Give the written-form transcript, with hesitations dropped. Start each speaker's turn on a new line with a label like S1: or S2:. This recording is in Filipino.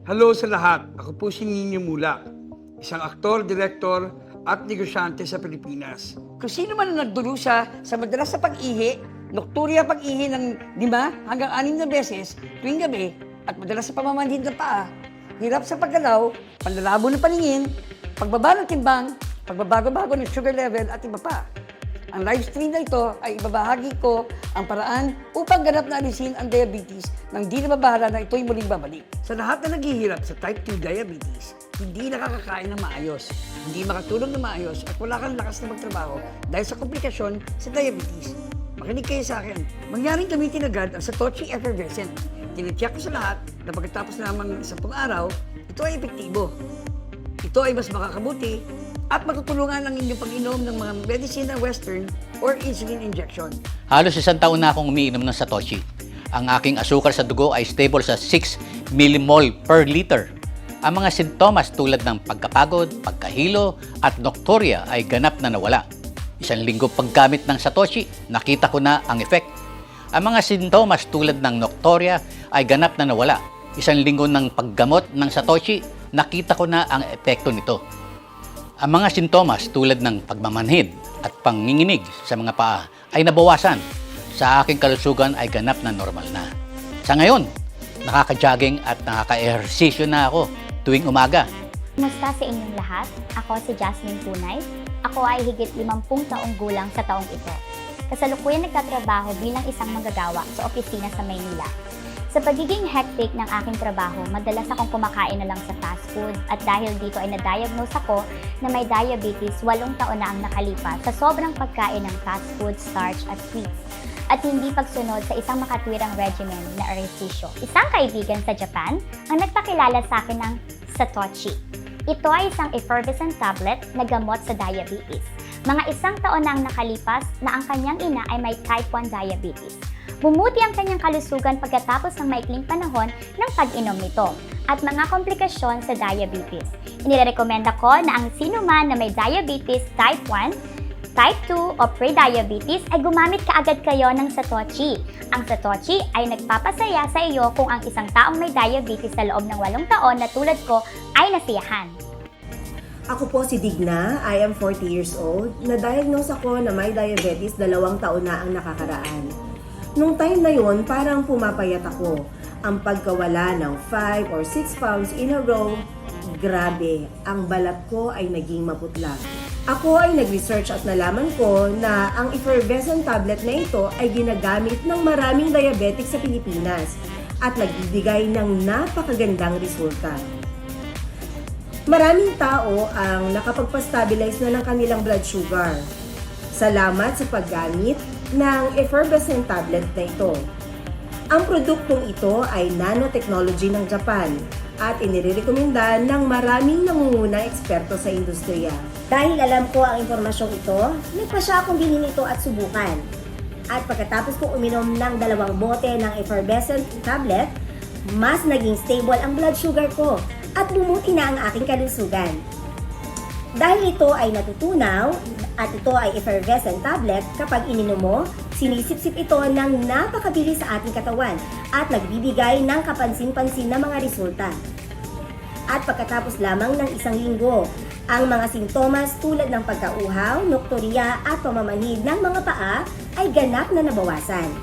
S1: Hello sa lahat. Ako po si Nino Mula, isang aktor, direktor at negosyante sa Pilipinas.
S2: Kung sino man ang nagdurusa sa madalas sa pag-ihi, nocturia pag-ihi ng 5 hanggang 6 na beses tuwing gabi at madalas sa pamamanhid ng paa, hirap sa paggalaw, panlalabo ng paningin, pagbaba ng timbang, pagbabago-bago ng sugar level at iba pa. Ang live stream na ito ay ibabahagi ko ang paraan upang ganap na alisin ang diabetes nang di na babahala na ito'y muling babalik. Sa lahat na naghihirap sa type 2 diabetes, hindi nakakakain ng maayos, hindi makatulog ng maayos at wala kang lakas na magtrabaho dahil sa komplikasyon sa diabetes. Makinig kayo sa akin. Mangyaring gamitin agad ang Satoshi Effervescent. Tinitiyak ko sa lahat na pagkatapos lamang ng 10 araw, ito ay epektibo. Ito ay mas makakabuti at matutulungan ang inyong pag-inom ng mga medicine na western or insulin injection.
S3: Halos 1 taon na akong umiinom ng Satoshi. Ang aking asukar sa dugo ay stable sa 6 millimole per liter. Ang mga sintomas tulad ng pagkapagod, pagkahilo at nocturia ay ganap na nawala. 1 linggo paggamit ng Satoshi, nakita ko na ang effect. Ang mga sintomas tulad ng nocturia ay ganap na nawala. 1 linggo ng paggamot ng Satoshi, nakita ko na ang epekto nito. Ang mga sintomas tulad ng pagmamanhid at panginginig sa mga paa ay nabawasan. Sa aking kalusugan ay ganap na normal na. Sa ngayon, nakaka-jogging at nakaka-ehersisyo na ako tuwing umaga.
S4: Kumusta sa inyong lahat? Ako si Jasmine Tunay. Ako ay higit 50 taong gulang sa taong ito. Kasalukuyan nagtatrabaho bilang isang manggagawa sa opisina sa Maynila. Sa pagiging hectic ng aking trabaho, madalas akong kumakain na lang sa fast food at dahil dito ay na-diagnose ako na may diabetes 8 taon na ang nakalipas sa sobrang pagkain ng fast food, starch at sweets at hindi pagsunod sa isang makatwirang regimen na ehersisyo. Isang kaibigan sa Japan ang nagpakilala sa akin ng Satoshi. Ito ay isang effervescent tablet na gamot sa diabetes. Mga 1 taon na ang nakalipas na ang kanyang ina ay may type 1 diabetes. Bumuti ang kanyang kalusugan pagkatapos ng maikling panahon ng pag-inom nito at mga komplikasyon sa diabetes. Inirekomenda ko na ang sino man na may diabetes type 1, type 2 o pre-diabetes ay gumamit kaagad kayo ng Satoshi. Ang Satoshi ay nagpapasaya sa iyo kung ang isang taong may diabetes sa loob ng 8 taon na tulad ko ay nasiyahan.
S5: Ako po si Digna, I am 40 years old. Na-diagnose ako na may diabetes 2 taon na ang nakakaraan. Nung time na yun, parang pumapayat ako. Ang pagkawala ng 5 or 6 pounds in a row, grabe, ang balat ko ay naging maputla. Ako ay nag-research at nalaman ko na ang effervescent tablet na ito ay ginagamit ng maraming diabetic sa Pilipinas at nagbibigay ng napakagandang resulta. Maraming tao ang nakapagpa-stabilize na ng kanilang blood sugar. Salamat sa paggamit ng effervescent tablet na ito. Ang produktong ito ay nanotechnology ng Japan at inirekomenda ng maraming nangungunang eksperto sa industriya. Dahil alam ko ang impormasyong ito, nagpasya akong bilhin ito at subukan. At pagkatapos kong uminom ng 2 bote ng effervescent tablet, mas naging stable ang blood sugar ko at bumuti na ang aking kalusugan. Dahil ito ay natutunaw at ito ay effervescent tablet, kapag ininom mo, sinisip-sip ito ng napakabilis sa ating katawan at nagbibigay ng kapansin-pansin na mga resulta. At pagkatapos lamang ng 1 linggo, ang mga sintomas tulad ng pagkauhaw, nocturia at pamamanhid ng mga paa ay ganap na nabawasan.